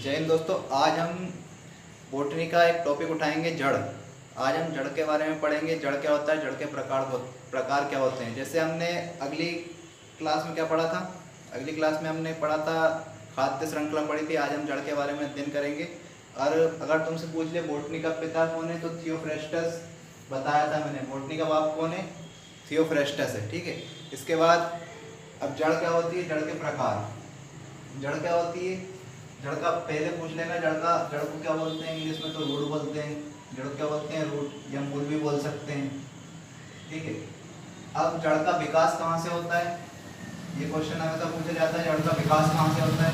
जय हिंद दोस्तों। आज हम बोटनी का एक टॉपिक उठाएंगे, जड़। आज हम जड़ के बारे में पढ़ेंगे। जड़ क्या होता है, जड़ के प्रकार क्या होते हैं। जैसे हमने अगली क्लास में क्या पढ़ा था, अगली क्लास में हमने पढ़ा था खाद्य श्रृंखला पढ़ी थी। आज हम जड़ के बारे में अध्ययन करेंगे। और अगर तुमसे पूछ ले बोटनी का पिता कौन है, तो थियोफ्रेस्टस बताया था मैंने। बोटनी का बाप कौन है, थियोफ्रेस्टस है। ठीक है, इसके बाद अब जड़ क्या होती है, जड़ के प्रकार। जड़ क्या होती है, जड़ का पहले पूछ लेना। जड़ को क्या बोलते हैं, इंग्लिश में तो रूट बोलते हैं। जड़ क्या बोलते हैं, रूट या मूल भी बोल सकते हैं। ठीक है, अब जड़ का विकास कहाँ से होता है, ये क्वेश्चन हमेशा पूछा जाता है। जड़ का विकास कहाँ से होता है,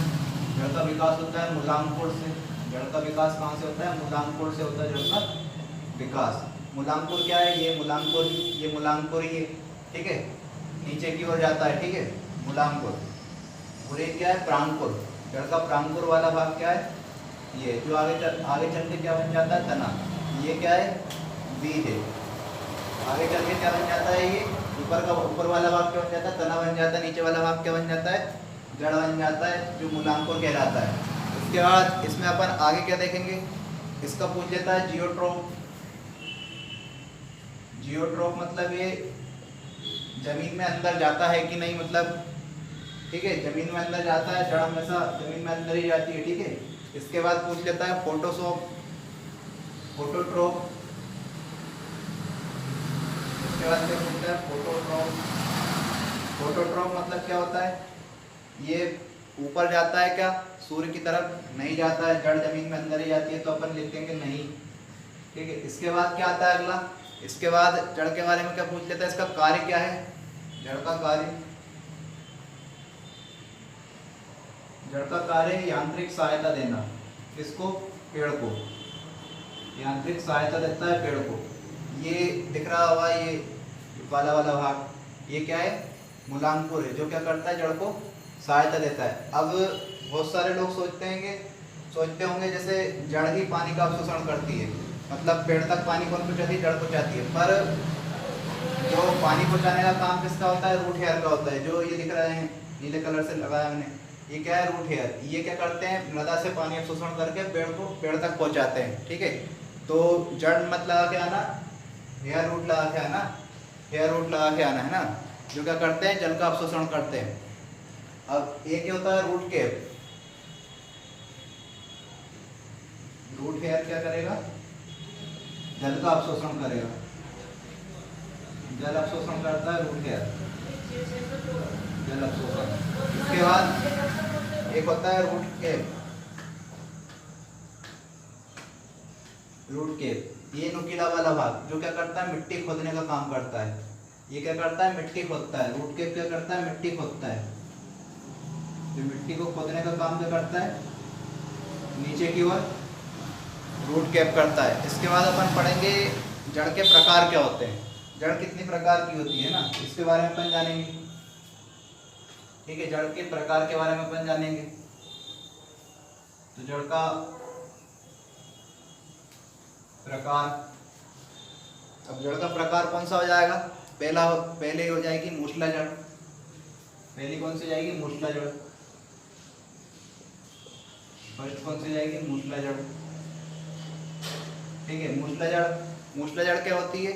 जड़ का विकास होता है मूलांकुर से। जड़ का विकास कहाँ से होता है, मूलांकुर से होता है जड़ का विकास। मूलांकुर क्या है, ये मूलांकुर ही है। ठीक है, नीचे की ओर जाता है। ठीक है, मूलांकुर। और ये क्या है, प्रांकुर। जड़ का प्रांकुर वाला भाग क्या है, ये जो आगे चल के क्या बन जाता है, तना। ये क्या है, बीज है। आगे चल के क्या बन जाता है, ये ऊपर वाला भाग क्या बन जाता है, तना बन जाता है। नीचे वाला भाग क्या बन जाता है, जड़ बन जाता है, जो मूलांकुर कहलाता है। उसके बाद इसमें अपन आगे क्या देखेंगे, इसका पूछ लेता है जियोट्रोफ। जियोट्रोफ मतलब ये जमीन में अंदर जाता है कि नहीं, मतलब ठीक है, जमीन में अंदर जाता है। जड़ हमेशा जमीन में अंदर ही जाती है। ठीक है, इसके बाद पूछ लेता है फोटोट्रोफ। इसके बाद क्या पूछता है, फोटोट्रोफ। फोटोट्रोफ मतलब क्या होता है, ये ऊपर जाता है क्या, सूर्य की तरफ नहीं जाता है। जड़ जमीन में अंदर ही जाती है, तो अपन लिखेंगे नहीं। ठीक है, इसके बाद क्या आता है अगला, इसके बाद जड़ के बारे में क्या पूछ लेता है, इसका कार्य क्या है। जड़ का कार्य, जड़ का कार्य यांत्रिक सहायता देना। किसको, पेड़ को। यांत्रिक सहायता देता है पेड़ को। ये दिख रहा होगा, ये वाला भाग, ये क्या है, मूलांकुर है, जो क्या करता है, जड़ को सहायता देता है। अब बहुत सारे लोग सोचते होंगे जैसे जड़ ही पानी का अवशोषण करती है, मतलब पेड़ तक पानी कौन पहुंचाती है, जड़ पहुंचाती है। पर जो पानी पहुंचाने का काम किसका होता है, रूट हेयर का होता है। जो ये दिख रहे हैं, नीले कलर से लगाया मैंने, ये क्या है, रूट हेयर। ये क्या करते हैं, मृदा से पानी अवशोषण करके पेड़ तक पहुंचाते हैं। ठीक है, तो जड़ मत लगा के आना, हेयर रूट लगा के आना। हेयर रूट लगा के आना है ना, जो क्या करते हैं, जल का अवशोषण करते हैं। अब एक क्या होता है, रूट कैप। रूट हेयर क्या करेगा, जल का अवशोषण करेगा। जल अवशोषण करता है रूट हेयर, जल अवशोषण। इसके बाद एक होता है रूट कैप। रूट कैप ये नुकीला वाला भाग, जो क्या करता है, मिट्टी खोदने का काम करता है। ये क्या करता है, मिट्टी खोदता है। रूट कैप क्या करता है, मिट्टी खोदता है। जो मिट्टी को खोदने का काम क्या करता है, नीचे की ओर रूट कैप करता है। इसके बाद अपन पढ़ेंगे जड़ के प्रकार क्या होते हैं। जड़ कितनी प्रकार की होती है ना, इसके बारे में अपन जानेंगे। ठीक है, जड़ के प्रकार के बारे में अपन जानेंगे। तो जड़ का प्रकार, अब जड़ का प्रकार कौन सा हो जाएगा, पहले हो जाएगी मूसला जड़। पहली कौन सी जाएगी, मूसला जड़। फर्स्ट कौन सी जाएगी, मूसला जड़। ठीक है, मूसला जड़ क्या होती है,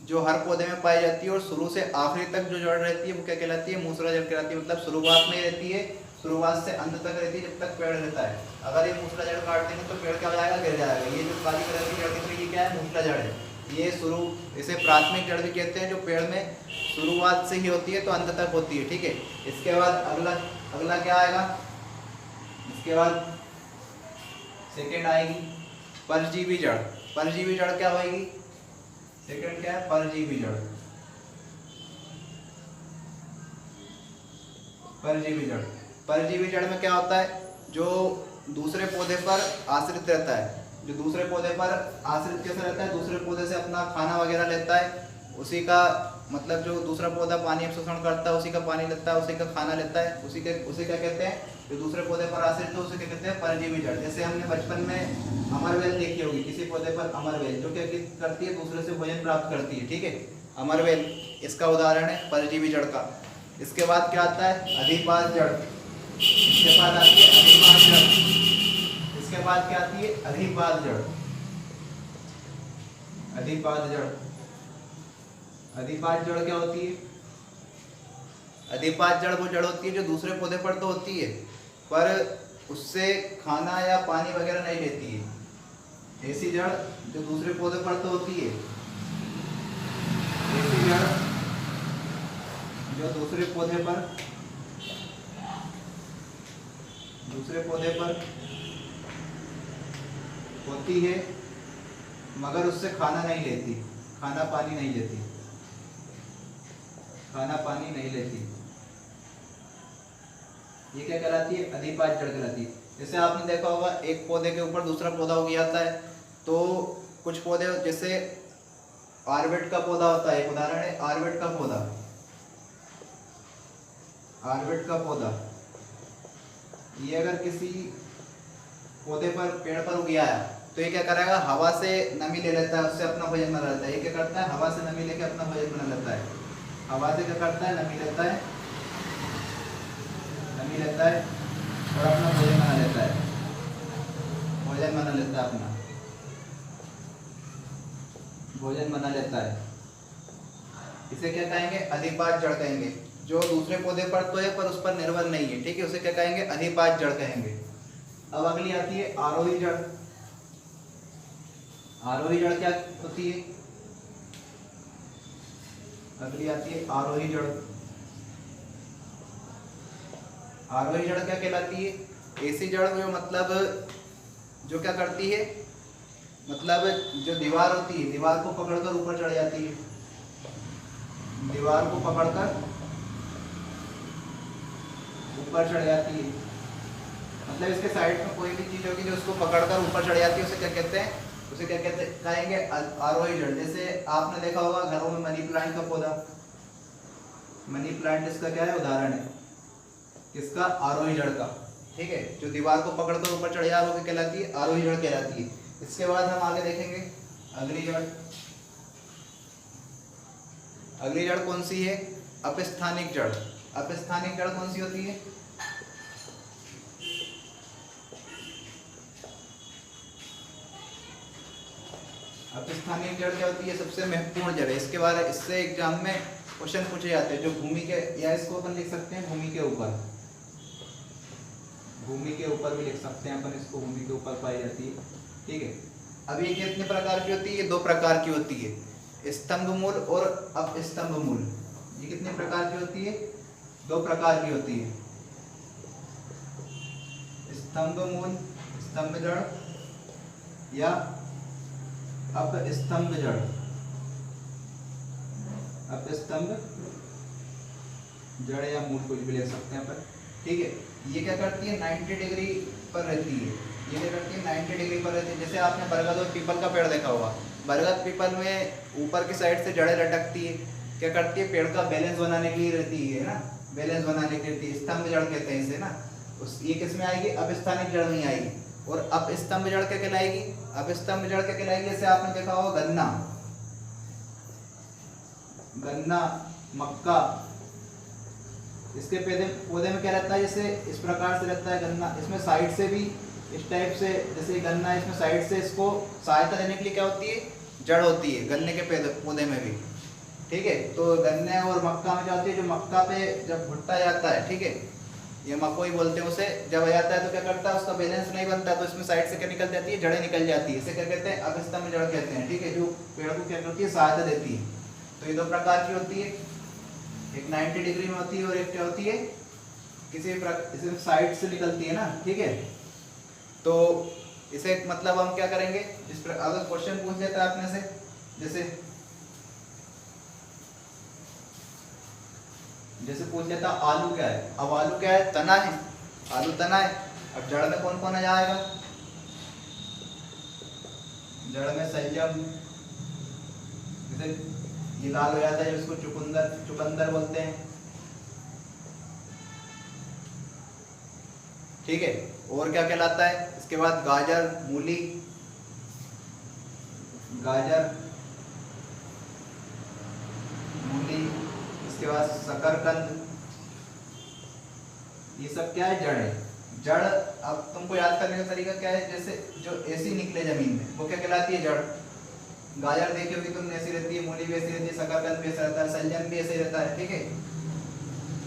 जो हर पौधे में पाई जाती है और शुरू से आखिरी तक जो जड़ रहती है वो क्या कहलाती है, मूसला जड़ कहलाती है। मतलब शुरुआत में रहती है, शुरुआत से अंत तक रहती है, जब तक पेड़ रहता है। अगर ये मूसला जड़ काट देंगे तो पेड़ क्या हो जाएगा, गिर जाएगा। ये जो काली कलर की जड़ दिख रही है, ये क्या है, मूसला जड़ है। ये इसे प्राथमिक जड़ भी कहते हैं, जो पेड़ में शुरुआत से ही होती है तो अंत तक होती है। ठीक है, इसके बाद अगला क्या आएगा, इसके बाद सेकेंड आएगी परजीवी जड़। परजीवी जड़ क्या होगी, सेकंड क्या है, परजीवी जड़। परजीवी जड़ में क्या होता है, जो दूसरे पौधे पर आश्रित रहता है। जो दूसरे पौधे पर आश्रित कैसे रहता है, दूसरे पौधे से अपना खाना वगैरह लेता है। उसी का मतलब जो दूसरा पौधा पानी अवशोषण करता है, उसी का पानी लेता है, उसी का खाना लेता है, उसे क्या कहते हैं, जो दूसरे पौधे पर आश्रित है उसे क्या कहते हैं, परजीवी जड़। जैसे हमने बचपन में अमरवेल देखी होगी, किसी पौधे पर अमरवेल, जो क्या करती है, दूसरे से भोजन प्राप्त करती है। ठीक है, अमरवेल इसका उदाहरण है परजीवी जड़ का। इसके बाद क्या आता है, अधिपाद जड़। इसके बाद आती है अधिपाद जड़। इसके बाद क्या आती है? अधिपाद जड़। अधिपाद जड़, अधिपाद जड़ क्या होती है? अधिपाद जड़ वो जड़ होती है जो दूसरे पौधे पर तो होती है पर उससे खाना या पानी वगैरह नहीं लेती है। ऐसी जड़ जो दूसरे पौधे पर तो होती है, ऐसी जड़ जो दूसरे पौधे पर होती है मगर उससे खाना नहीं लेती, खाना पानी नहीं लेती, खाना पानी नहीं लेती। ये क्या कहलाती है? अधिपाद जड़ कहलाती है। जैसे आपने देखा होगा एक पौधे के ऊपर दूसरा पौधा उग जाता है, तो कुछ पौधे जैसे आर्वेट का पौधा होता है, एक उदाहरण है आर्वेट का पौधा। आर्वेट का पौधा ये अगर किसी पौधे पर, पेड़ पर उग गया है तो ये क्या करेगा? हवा से नमी ले लेता है, उससे अपना भोजन बना लेता है। ये क्या करता है? हवा से नमी लेके अपना भोजन बना लेता है। हवा से क्या करता है? नमी लेता है, नमी लेता है और अपना भोजन बना लेता है, भोजन बना लेता है, अपना भोजन बना लेता है। इसे क्या कहेंगे? अधिपाद जड़ कहेंगे। जो दूसरे पौधे पर तो है पर उस पर निर्भर नहीं है, ठीक है, उसे क्या कहेंगे? अधिपाद जड़ कहेंगे। अब अगली आती है आरोही जड़। आरोही जड़ क्या होती है? अगली आती है आरोही जड़। आरोही जड़ क्या कहलाती है? ऐसी जड़ जो मतलब जो क्या करती है, मतलब जो दीवार होती है, दीवार को पकड़कर ऊपर चढ़ जाती है, दीवार को पकड़कर ऊपर चढ़ जाती है। मतलब इसके साइड में कोई भी चीज होगी जो उसको पकड़कर ऊपर चढ़ जाती है, उसे क्या कहते हैं? उसे क्या कहते हैं? कहेंगे आरोही जड़। जैसे आपने देखा होगा घरों में मनी प्लांट का पौधा, मनी प्लांट इसका क्या है? उदाहरण है किसका? आरोही जड़ का, ठीक है, जो दीवार को पकड़कर ऊपर चढ़ जा रहा है कहलाती है आरोही जड़ कहलाती है। इसके बाद हम आगे देखेंगे अगली जड़। अगली जड़ कौन सी है? अपस्थानिक जड़। अपस्थानिक जड़ कौन सी होती है? अपस्थानिक जड़ क्या होती है? सबसे महत्वपूर्ण जड़ है। इसके बारे इससे एग्जाम में क्वेश्चन पूछे जाते हैं, जो भूमि के, या इसको अपन लिख सकते हैं भूमि के ऊपर, भूमि के ऊपर भी लिख सकते हैं अपन इसको, भूमि के ऊपर पाई जाती है, ठीक है। अब ये कितने प्रकार की होती है? दो प्रकार की होती है, स्तंभ मूल और अपस्तंभ मूल। ये कितने प्रकार की होती है? दो प्रकार की होती है, स्तंभ मूल, स्तंभ जड़, या अपस्तंभ जड़, अपस्तंभ जड़ या मूल, कुछ भी ले सकते हैं अपन, ठीक है। ये क्या करती है? 90 डिग्री पर रहती है। ये क्या करती है? 90 डिग्री पर रहती है। जैसे आपने बरगद और पीपल का पेड़ देखा होगा, बरगद पीपल में ऊपर की साइड से जड़ें लटकती है, क्या करती है? पेड़ का बैलेंस बनाने के लिए रहती है ना, बैलेंस बनाने के लिए स्तंभ जड़ कहते हैं इसे ना। ये किस में आएगी? अपस्थानिक जड़ में आएगी। और अपस्तंभ जड़ क्या कहलाएगी? अपस्तंभ जड़ क्या कहलाएगी? जैसे आपने देखा होगा गन्ना, गन्ना, मक्का, इसके पौधे में क्या रहता है? जैसे इस प्रकार से रहता है गन्ना, इसमें साइड से भी इस टाइप से, जैसे गन्ना इसमें साइड से इसको सहायता देने के लिए क्या होती है? जड़ होती है गन्ने के पौधे में भी, ठीक है। तो गन्ने और मक्का में क्या होती है? जो मक्का पे जब भुट्टा जाता है, ठीक है, ये मकोई बोलते हैं उसे, जब आ जाता है तो क्या करता है? उसका बैलेंस नहीं बनता, तो इसमें साइड से क्या निकल जाती है? जड़ें निकल जाती है। इसे क्या कहते हैं? अपस्तंभ जड़ कहते हैं, ठीक है, जो पेड़ को क्या करती है? सहायता देती है। तो ये दो प्रकार की होती है, एक 90 डिग्री में होती है और एक क्या होती है? किसी साइड से निकलती है ना, ठीक है। तो इसे मतलब हम क्या करेंगे? अगर क्वेश्चन पूछ लेता है अपने से, जैसे पूछ लेता आलू क्या है, अब आलू क्या है? तना है, आलू तना है। अब जड़ में कौन कौन आ जाएगा? जड़ में सलजम, जैसे ये लाल हो जाता है जिसको चुकंदर बोलते हैं, ठीक है। और क्या कहलाता है? इसके बाद गाजर, मूली, गाजर, मूली, इसके बाद शकरकंद, ये सब क्या है? जड़ है, जड़, अब तुमको याद करने का तरीका क्या है, जैसे जो ऐसी निकले जमीन में वो क्या कहलाती है, जड़। गाजर देखी होगी तुमने, ऐसी रहती है, मूली भी ऐसी रहती है, शकरकंद भी ऐसा रहता है, सलजम भी ऐसे रहता है, ठीक है।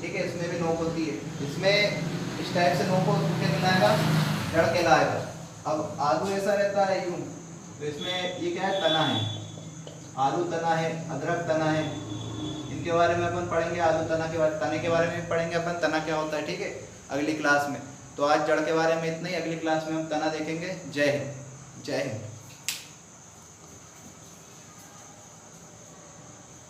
ठीक है, इसमें भी नोक होती है, इसमें इस टाइप से नोक हो तो क्या कहलाएगा, जड़ कहलाएगा। अब आलू ऐसा रहता है यूं, तो इसमें ये क्या है, तना है, आलू तना है, अदरक तना है, इनके बारे में अपन पढ़ेंगे, आलू तना के बारे, तने के बारे में पढ़ेंगे अपन, तना क्या होता है, ठीक है, अगली क्लास में। तो आज जड़ के बारे में इतना ही, अगली क्लास में हम तना देखेंगे। जय हिंद, जय हिंद।